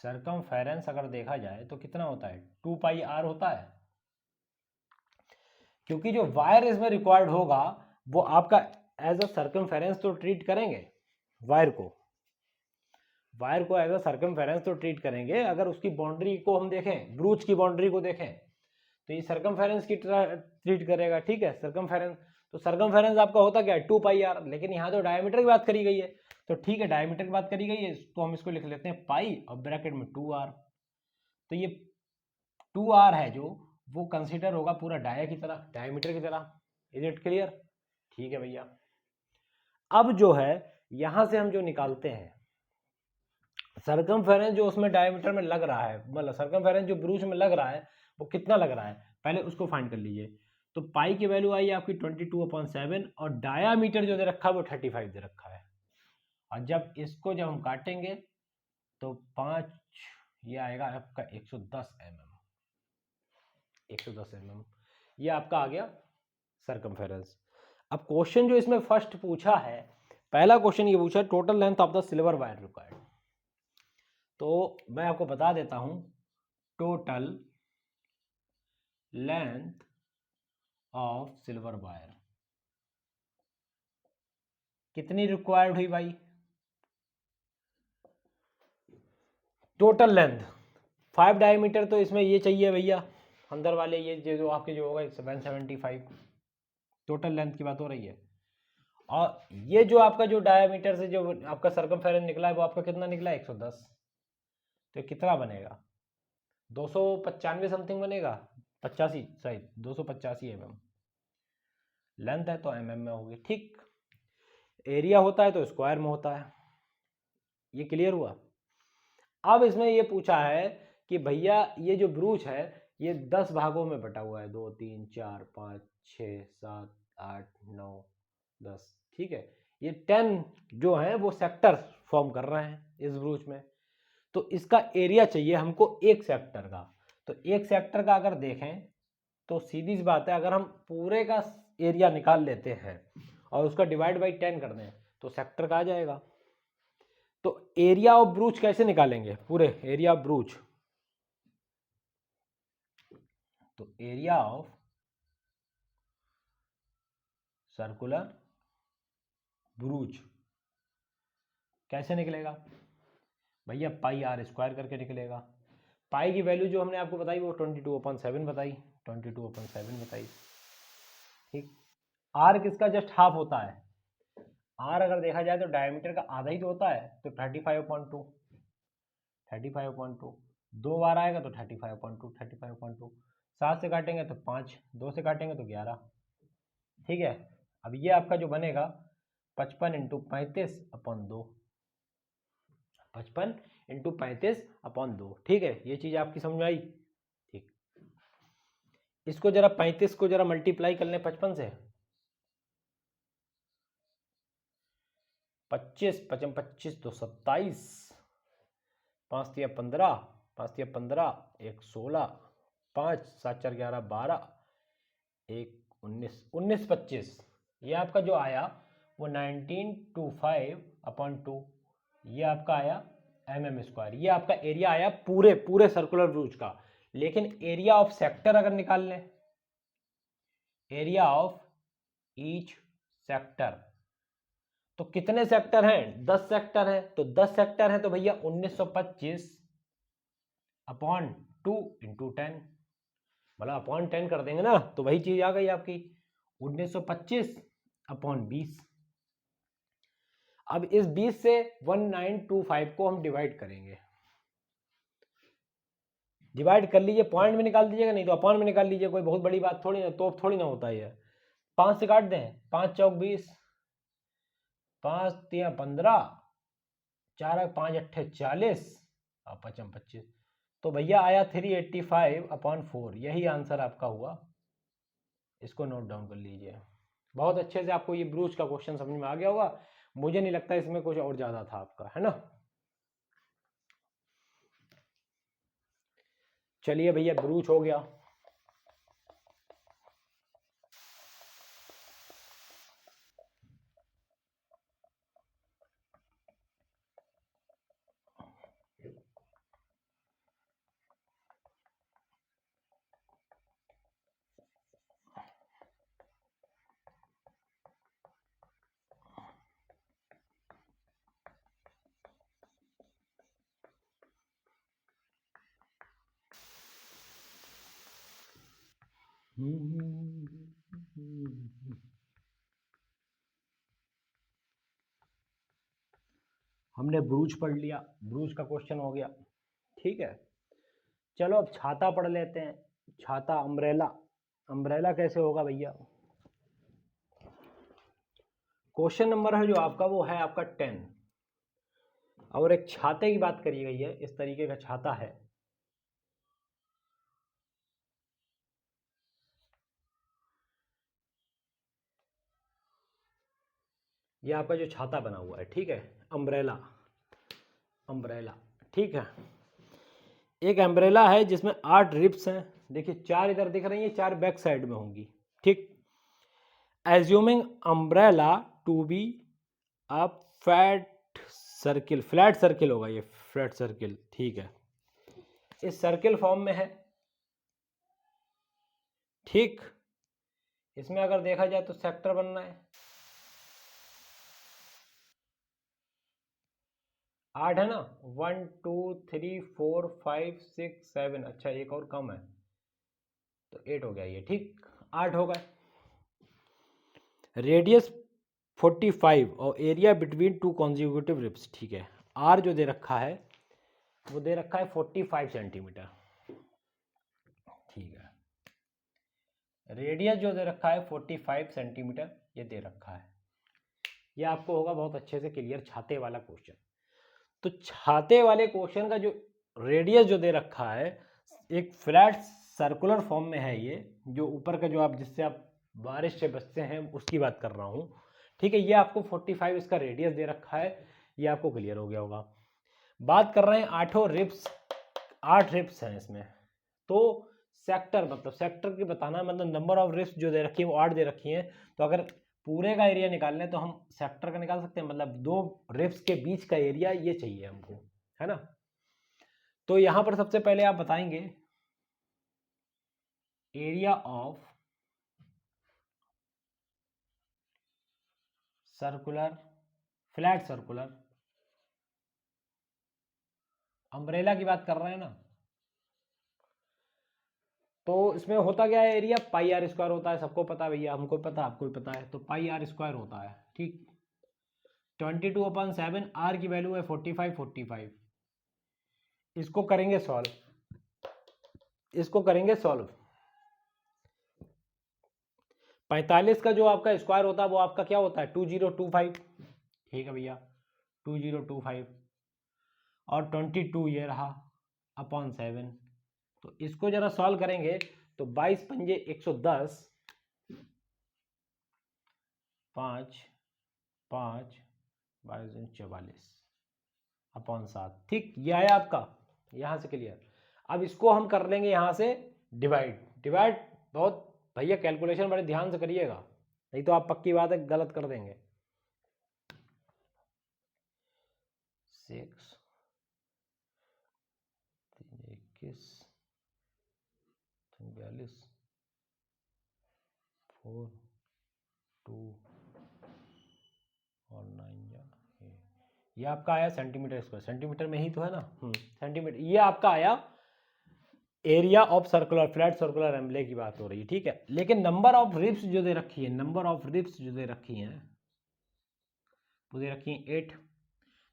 सरकमफेरेंस अगर देखा जाए तो कितना होता है, 2 पाई आर होता है। क्योंकि जो वायर इसमें रिक्वायर्ड होगा वो आपका एज अ सरकमफेरेंस तो ट्रीट करेंगे, वायर को एज अ सरकमफेरेंस तो ट्रीट करेंगे। अगर उसकी बाउंड्री को हम देखें, ब्रूच की बाउंड्री को देखें, तो ये सरकमफेरेंस की ट्रीट करेगा, ठीक है, सरकमफेरेंस। तो सरकमफेरेंस आपका होता क्या है 2 पाई आर, लेकिन यहाँ तो डायमीटर की बात करी गई है, तो ठीक है डायमीटर की बात करी गई है तो हम इसको लिख लेते हैं पाई और ब्रैकेट में 2 आर। तो ये 2 आर है जो वो कंसिडर होगा पूरा डाया की तरह, डायमीटर की तरह। Is it clear? ठीक है भैया। अब जो है यहां से हम जो निकालते हैं सरकमफेरेंस जो उसमें डायमीटर में लग रहा है, मतलब सरकमफेरेंस जो ब्रूच में लग रहा है वो कितना लग रहा है, पहले उसको फाइंड कर लीजिए। तो पाई की वैल्यू आई आपकी 22/7 और डायामीटर जो दे रखा है वो 35 दे रखा है। और जब इसको जब हम काटेंगे तो 5 ये आएगा आपका 110 mm, 110 mm ये आपका आ गया सरकमफेरेंस। अब क्वेश्चन जो इसमें फर्स्ट पूछा है, पहला क्वेश्चन ये पूछा total length of the silver wire required. तो मैं आपको बता देता हूं total length of silver wire कितनी रिक्वायर्ड हुई भाई, टोटल लेंथ 5 डायमीटर, तो इसमें ये चाहिए भैया अंदर वाले ये जो आपके जो होगा 775 टोटल लेंथ की बात हो रही है। और ये जो आपका जो डायमीटर से जो आपका सरकमफेरेंस निकला है वो आपका कितना निकला है 110, तो कितना बनेगा 295 समथिंग बनेगा, 85 सही 285 mm लेंथ है तो mm में होगी। ठीक, एरिया होता है तो स्क्वायर में होता है। ये क्लियर हुआ? अब इसमें ये पूछा है कि भैया ये जो ब्रूच है ये 10 भागों में बटा हुआ है, 2 3 4 5 6 7 8 9 10, ठीक है, ये 10 जो है वो सेक्टर फॉर्म कर रहे हैं इस ब्रूच में। तो इसका एरिया चाहिए हमको एक सेक्टर का। तो एक सेक्टर का अगर देखें तो सीधी सी बात है, अगर हम पूरे का एरिया निकाल लेते हैं और उसका डिवाइड बाई 10 कर दें तो सेक्टर का आ जाएगा। तो एरिया ऑफ ब्रूच कैसे निकालेंगे, पूरे एरिया ऑफ ब्रूच, तो एरिया ऑफ सर्कुलर ब्रूच कैसे निकलेगा भैया, पाई आर स्क्वायर करके निकलेगा। पाई की वैल्यू जो हमने आपको बताई वो 22/7 बताई, 22/7 बताई। ठीक, आर किसका जस्ट हाफ होता है, आर अगर देखा जाए तो डायमीटर का आधा ही तो होता है, तो 35/2, 35/2 दो बार आएगा तो 35/2, 35/2 7 से काटेंगे तो 5, 2 से काटेंगे तो 11। ठीक है, अब ये आपका जो बनेगा 55 × 35/2, 55 × 35/2। ठीक है, ये चीज आपकी समझ में आई? ठीक, इसको जरा 35 को जरा मल्टीप्लाई कर लें 55 से, 25 55 25 तो 27, 5 × 15, 5 × 15 1 16, 5 7 4 11 12, 1 19 19 25, ये आपका जो आया वो 1925/2, ये आपका आया mm²। ये आपका एरिया आया पूरे पूरे सर्कुलर ब्रूच का। लेकिन एरिया ऑफ सेक्टर अगर निकाल लें, एरिया ऑफ ईच सेक्टर, तो कितने सेक्टर हैं, 10 सेक्टर हैं, तो 10 सेक्टर हैं तो भैया 1925/2 × 10, मतलब अपॉन 10 कर देंगे ना तो वही चीज आ गई आपकी 1925/20। अब इस 20 से 1925 को हम डिवाइड करेंगे, डिवाइड कर लीजिए, पॉइंट में निकाल दीजिएगा, नहीं तो अपॉन में निकाल लीजिए, कोई बहुत बड़ी बात थोड़ी ना, तो थोड़ी ना होता है। 5 से काट दें, 5 चौक 20, 5 3 15, 4 5 8 40 और 5 25, तो भैया आया 385/4, यही आंसर आपका हुआ। इसको नोट डाउन कर लीजिए। बहुत अच्छे से आपको ये ब्रूच का क्वेश्चन समझ में आ गया होगा, मुझे नहीं लगता इसमें कुछ और ज्यादा था आपका, है ना। चलिए भैया ब्रूच हो गया। हमने ब्रूज पढ़ लिया, ब्रूज का क्वेश्चन हो गया। ठीक है, चलो अब छाता पढ़ लेते हैं। छाता, अम्ब्रेला। अम्ब्रेला कैसे होगा भैया? क्वेश्चन नंबर है जो आपका वो है आपका 10, और एक छाते की बात करी गई है। इस तरीके का छाता है, ये आपका जो छाता बना हुआ है, ठीक है, अम्ब्रेला। अम्ब्रेला, ठीक है। एक अम्ब्रेला है जिसमें 8 रिब्स हैं। देखिए 4 इधर दिख रही हैं, 4 बैक साइड में होंगी। ठीक, assuming umbrella to be a fat circle, flat circle होगा ये, फ्लैट सर्किल। ठीक है, इस सर्किल फॉर्म में है। ठीक, इसमें अगर देखा जाए तो सेक्टर बनना है 8 है ना, 1 2 3 4 5 6 7, अच्छा एक और कम है तो 8 हो गया ये। ठीक, 8 हो गए। रेडियस 45 और area between two consecutive ribs. ठीक है, आर जो दे रखा है वो दे रखा है 45 सेंटीमीटर। ठीक है, रेडियस जो दे रखा है 45 सेंटीमीटर ये दे रखा है। ये आपको होगा बहुत अच्छे से क्लियर, छाते वाला क्वेश्चन। तो छाते वाले क्वेश्चन का जो रेडियस जो दे रखा है, एक फ्लैट सर्कुलर फॉर्म में है ये, जो ऊपर का जो आप जिससे आप बारिश से बचते हैं उसकी बात कर रहा हूँ। ठीक है, ये आपको 45 इसका रेडियस दे रखा है, ये आपको क्लियर हो गया होगा। बात कर रहे हैं 8 रिब्स, 8 रिब्स हैं इसमें। तो सेक्टर, मतलब सेक्टर की बताना है, मतलब नंबर ऑफ रिब्स जो दे रखी है वो 8 दे रखी हैं। तो अगर पूरे का एरिया निकालना है तो हम सेक्टर का निकाल सकते हैं, मतलब 2 रिब्स के बीच का एरिया ये चाहिए हमको, है ना। तो यहां पर सबसे पहले आप बताएंगे area of circular, flat circular umbrella की बात कर रहे हैं ना। तो इसमें होता क्या है, एरिया पाई आर स्क्वायर होता है, सबको पता है भैया, हमको पता, आपको भी पता है। तो पाई आर स्क्वायर होता है। ठीक, 22/7, आर की वैल्यू है 45, 45। इसको करेंगे सॉल्व, इसको करेंगे सॉल्व। 45 का जो आपका स्क्वायर होता है वो आपका क्या होता है, 2025। ठीक है भैया, 2025, और 22 ये रहा अपॉन 7। तो इसको जरा सॉल्व करेंगे तो 22 पंजे 110, 5 5 22 अपॉन 7। ठीक, ये आया आपका यहां से क्लियर। अब इसको हम कर लेंगे यहां से डिवाइड। डिवाइड बहुत भैया कैलकुलेशन बड़े ध्यान से करिएगा, नहीं तो आप पक्की बात है गलत कर देंगे। 6 21 42 4 2 और 9 ये आपका आया सेंटीमीटर स्क्वायर, सेंटीमीटर में ही तो है ना, सेंटीमीटर। ये आपका आया area of circular, flat circular emblem की बात हो रही है। ठीक है, लेकिन नंबर ऑफ रिब्स जो दे रखी है, नंबर ऑफ रिब्स जो दे रखी हैं वो दे रखी है 8।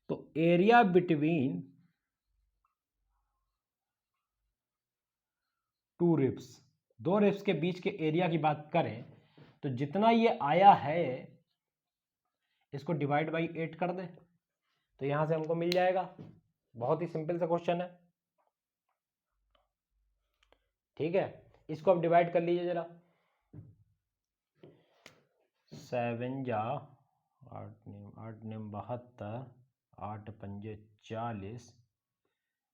तो एरिया बिटवीन 2 रिब्स, 2 रिब्स के बीच के एरिया की बात करें तो जितना ये आया है इसको डिवाइड बाई 8 कर दें तो यहां से हमको मिल जाएगा। बहुत ही सिंपल सा क्वेश्चन है। ठीक है, इसको अब डिवाइड कर लीजिए जरा। 7 जा 8 नेम 72, 8 पंजे 40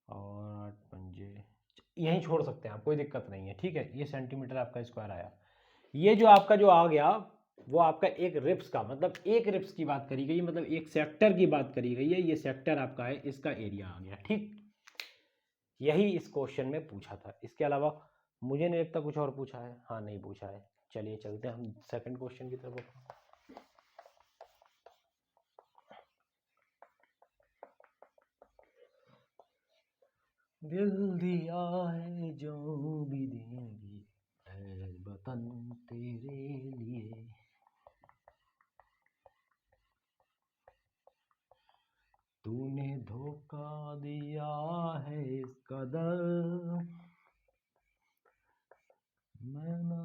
और 8 पंजे, यहीं छोड़ सकते हैं आप, कोई दिक्कत नहीं है। ठीक है, ये सेंटीमीटर आपका स्क्वायर आया। ये जो आपका जो आ गया वो आपका एक रिप्स का, मतलब एक रिप्स की बात करी गई, मतलब एक सेक्टर की बात करी गई है। ये सेक्टर आपका है, इसका एरिया आ गया। ठीक, यही इस क्वेश्चन में पूछा था। इसके अलावा मुझे नहीं लगता कुछ और पूछा है। हाँ, नहीं पूछा है। चलिए चलते हैं हम सेकंड क्वेश्चन की तरफ। दिल दिया है जो भी देंगी है वतन तेरे लिए, तू तूने धोखा दिया है इस कदर, मैं ना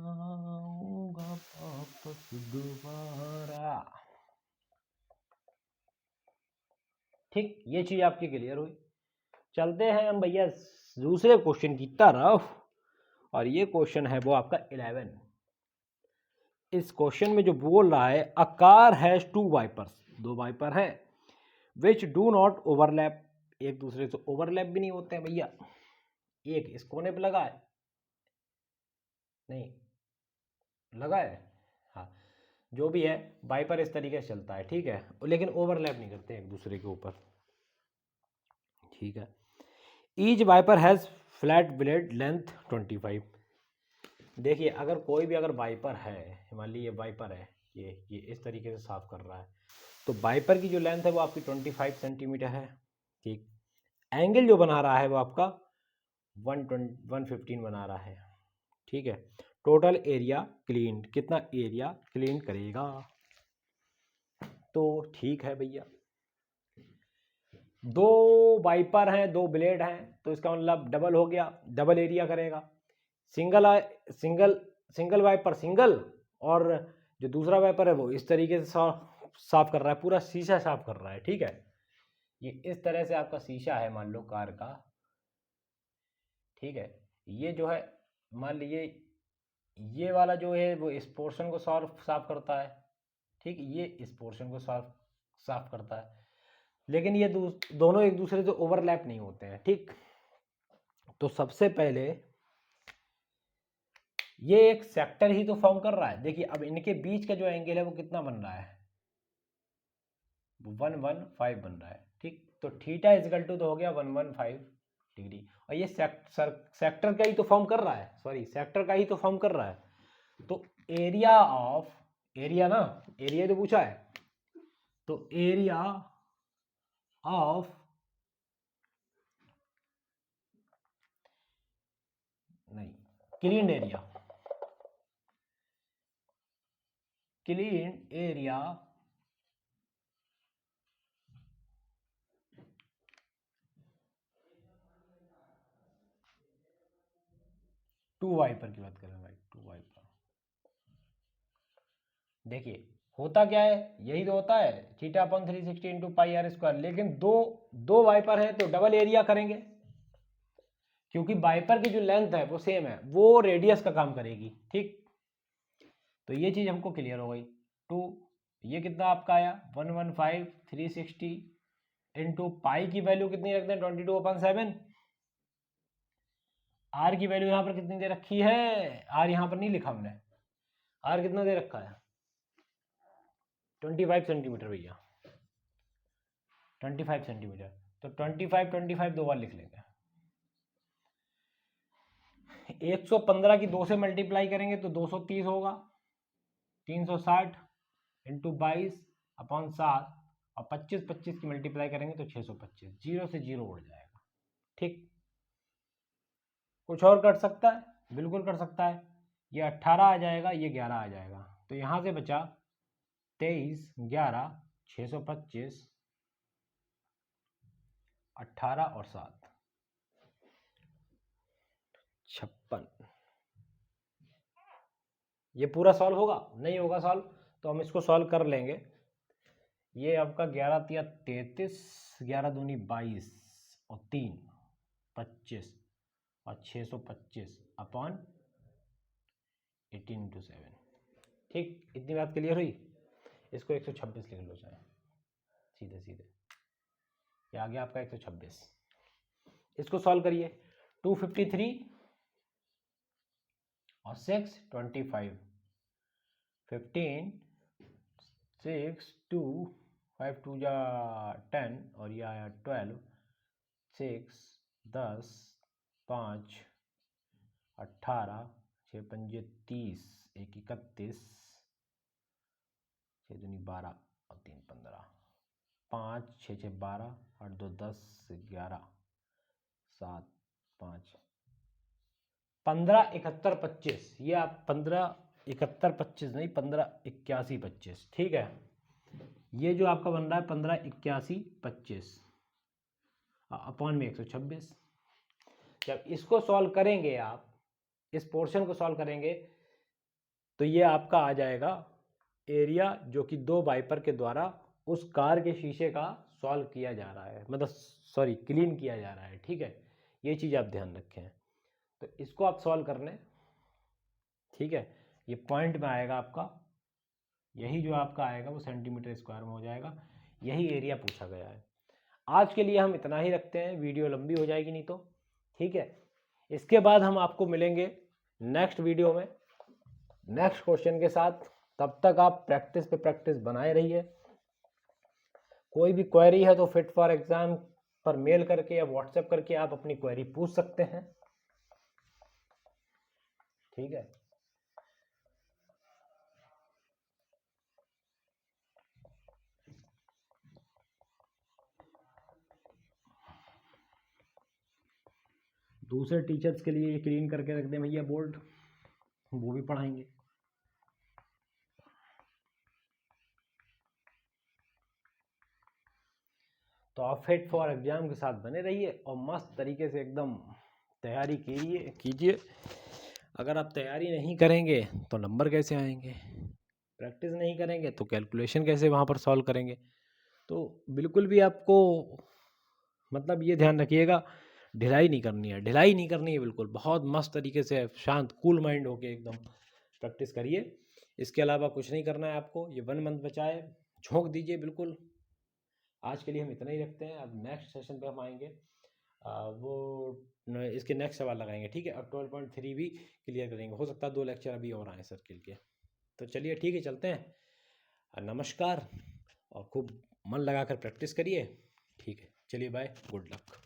आऊंगा वापस दोबारा। ठीक, ये चीज आपकी क्लियर हुई। चलते हैं हम भैया दूसरे क्वेश्चन की तरफ, और ये क्वेश्चन है वो आपका 11। इस क्वेश्चन में जो बोल रहा है, a car has 2 wipers, 2 wiper हैं, विच डू नॉट ओवरलैप, एक दूसरे से ओवरलैप भी नहीं होते हैं भैया। एक इस कोने पे लगा है, नहीं लगा है, हाँ जो भी है वाइपर इस तरीके से चलता है, ठीक है, लेकिन ओवरलैप नहीं करते एक दूसरे के ऊपर, ठीक है। Each wiper has flat blade length 25। देखिए अगर कोई भी अगर वाइपर है, मान लीजिए वाइपर है, ये इस तरीके से साफ कर रहा है, तो वाइपर की जो लेंथ है वो आपकी 25 सेंटीमीटर है, ठीक। एंगल जो बना रहा है वो आपका 115 बना रहा है, ठीक है। टोटल एरिया क्लीन, कितना एरिया क्लीन करेगा, तो ठीक है भैया, 2 वाइपर हैं, 2 ब्लेड हैं, तो इसका मतलब डबल हो गया, डबल एरिया करेगा। सिंगल वाइपर सिंगल, और जो दूसरा वाइपर है वो इस तरीके से साफ कर रहा है, पूरा शीशा साफ कर रहा है, ठीक है। ये इस तरह से आपका शीशा है मान लो कार का, ठीक है। ये जो है मान लीजिए ये वाला जो है वो इस पोर्शन को साफ करता है, ठीक, ये इस पोर्शन को साफ करता है, लेकिन ये दोनों एक दूसरे से ओवरलैप नहीं होते हैं, ठीक। तो सबसे पहले ये एक सेक्टर ही तो फॉर्म कर रहा है। देखिए अब इनके बीच का जो एंगल है वो कितना बन रहा है, 115 बन रहा है, ठीक। तो थीटा इजकल टू तो हो गया 115 डिग्री, और ये सेक्टर का ही तो फॉर्म कर रहा है, सॉरी सेक्टर का ही तो फॉर्म कर रहा है। तो एरिया ऑफ, एरिया ना, एरिया तो पूछा है, तो एरिया ऑफ, नहीं, clean area, clean area two wiper की बात करें भाई, 2 वाइपर, देखिए होता क्या है, यही तो होता है theta upon 360 into pi r square, लेकिन दो वाइपर है तो डबल एरिया करेंगे, क्योंकि वाइपर की जो लेंथ है वो सेम है, वो रेडियस का काम करेगी, ठीक। तो ये चीज हमको क्लियर हो गई। 2, ये कितना आपका आया 115 360 इंटू पाई की वैल्यू कितनी रखते हैं 22/7, आर की वैल्यू यहां पर कितनी दे रखी है, आर यहां पर नहीं लिखा हमने, आर कितना दे रखा है 25 सेंटीमीटर भैया, 25 सेंटीमीटर, तो 25 दो बार लिख लेंगे। 115 की 2 से मल्टीप्लाई करेंगे तो 230 होगा, 360 इंटू 22/7, और 25 की मल्टीप्लाई करेंगे तो 625, 0 से 0 उड़ जाएगा, ठीक। कुछ और कर सकता है, बिल्कुल कर सकता है, ये 18 आ जाएगा, ये 11 आ जाएगा, तो यहां से बचा 23 11 625, 18 और 7 56। ये पूरा सॉल्व होगा, नहीं होगा सॉल्व तो हम इसको सॉल्व कर लेंगे। ये आपका 11 तिया 33, 11 दूनी 22 और 3 25, और 625 अपॉन 18 इंटू 7, ठीक। इतनी बात क्लियर हुई। इसको 126 लिख लो चाहे, सीधे सीधे ये आ गया आपका 126। इसको सॉल्व करिए, 253 और 6 25, 15 6 2 5 2 जा 10, और ये आया 12, 6 10 5 18 6 पंजे 30 1 31 6 दूनी 12 और 3 15, 5 6 6 12 8 2 10 11 7 5 15 71 25, ये आप 15 71 25 नहीं, 15 81 25, ठीक है। ये जो आपका बन रहा है 15 81 25, अपॉन में 126। जब इसको सॉल्व करेंगे आप, इस पोर्शन को सॉल्व करेंगे, तो ये आपका आ जाएगा एरिया जो कि 2 वाइपर के द्वारा उस कार के शीशे का सॉल्व किया जा रहा है, मतलब सॉरी क्लीन किया जा रहा है। ठीक है, ये चीज़ आप ध्यान रखें। तो इसको आप सॉल्व कर लें। ठीक है, ये पॉइंट में आएगा आपका, यही जो आपका आएगा वो सेंटीमीटर स्क्वायर में हो जाएगा। यही एरिया पूछा गया है। आज के लिए हम इतना ही रखते हैं, वीडियो लंबी हो जाएगी नहीं तो। ठीक है, इसके बाद हम आपको मिलेंगे नेक्स्ट वीडियो में नेक्स्ट क्वेश्चन के साथ। तब तक आप प्रैक्टिस पे प्रैक्टिस बनाए रहिए। कोई भी क्वेरी है तो फिट फॉर एग्जाम पर मेल करके या व्हाट्सएप करके आप अपनी क्वेरी पूछ सकते हैं। ठीक है, दूसरे टीचर्स के लिए क्लीन करके रख दें भैया बोर्ड, वो भी पढ़ाएंगे। तो आप फिट फॉर एग्जाम के साथ बने रहिए और मस्त तरीके से एकदम तैयारी कीजिए। अगर आप तैयारी नहीं करेंगे तो नंबर कैसे आएंगे, प्रैक्टिस नहीं करेंगे तो कैलकुलेशन कैसे वहाँ पर सॉल्व करेंगे। तो बिल्कुल भी आपको मतलब ये ध्यान रखिएगा, ढिलाई नहीं करनी है, ढिलाई नहीं करनी है बिल्कुल। बहुत मस्त तरीके से शांत कूल माइंड होके एकदम प्रैक्टिस करिए। इसके अलावा कुछ नहीं करना है आपको। ये 1 मंथ बचा है, झोंक दीजिए बिल्कुल। आज के लिए हम इतना ही रखते हैं। अब नेक्स्ट सेशन पे हम आएंगे, इसके नेक्स्ट सवाल लगाएंगे। ठीक है, अब 12.3 भी क्लियर करेंगे। हो सकता है 2 लेक्चर अभी और आए सर्किल के। तो चलिए ठीक है, चलते हैं। नमस्कार, और खूब मन लगाकर प्रैक्टिस करिए। ठीक है, चलिए बाय, गुड लक।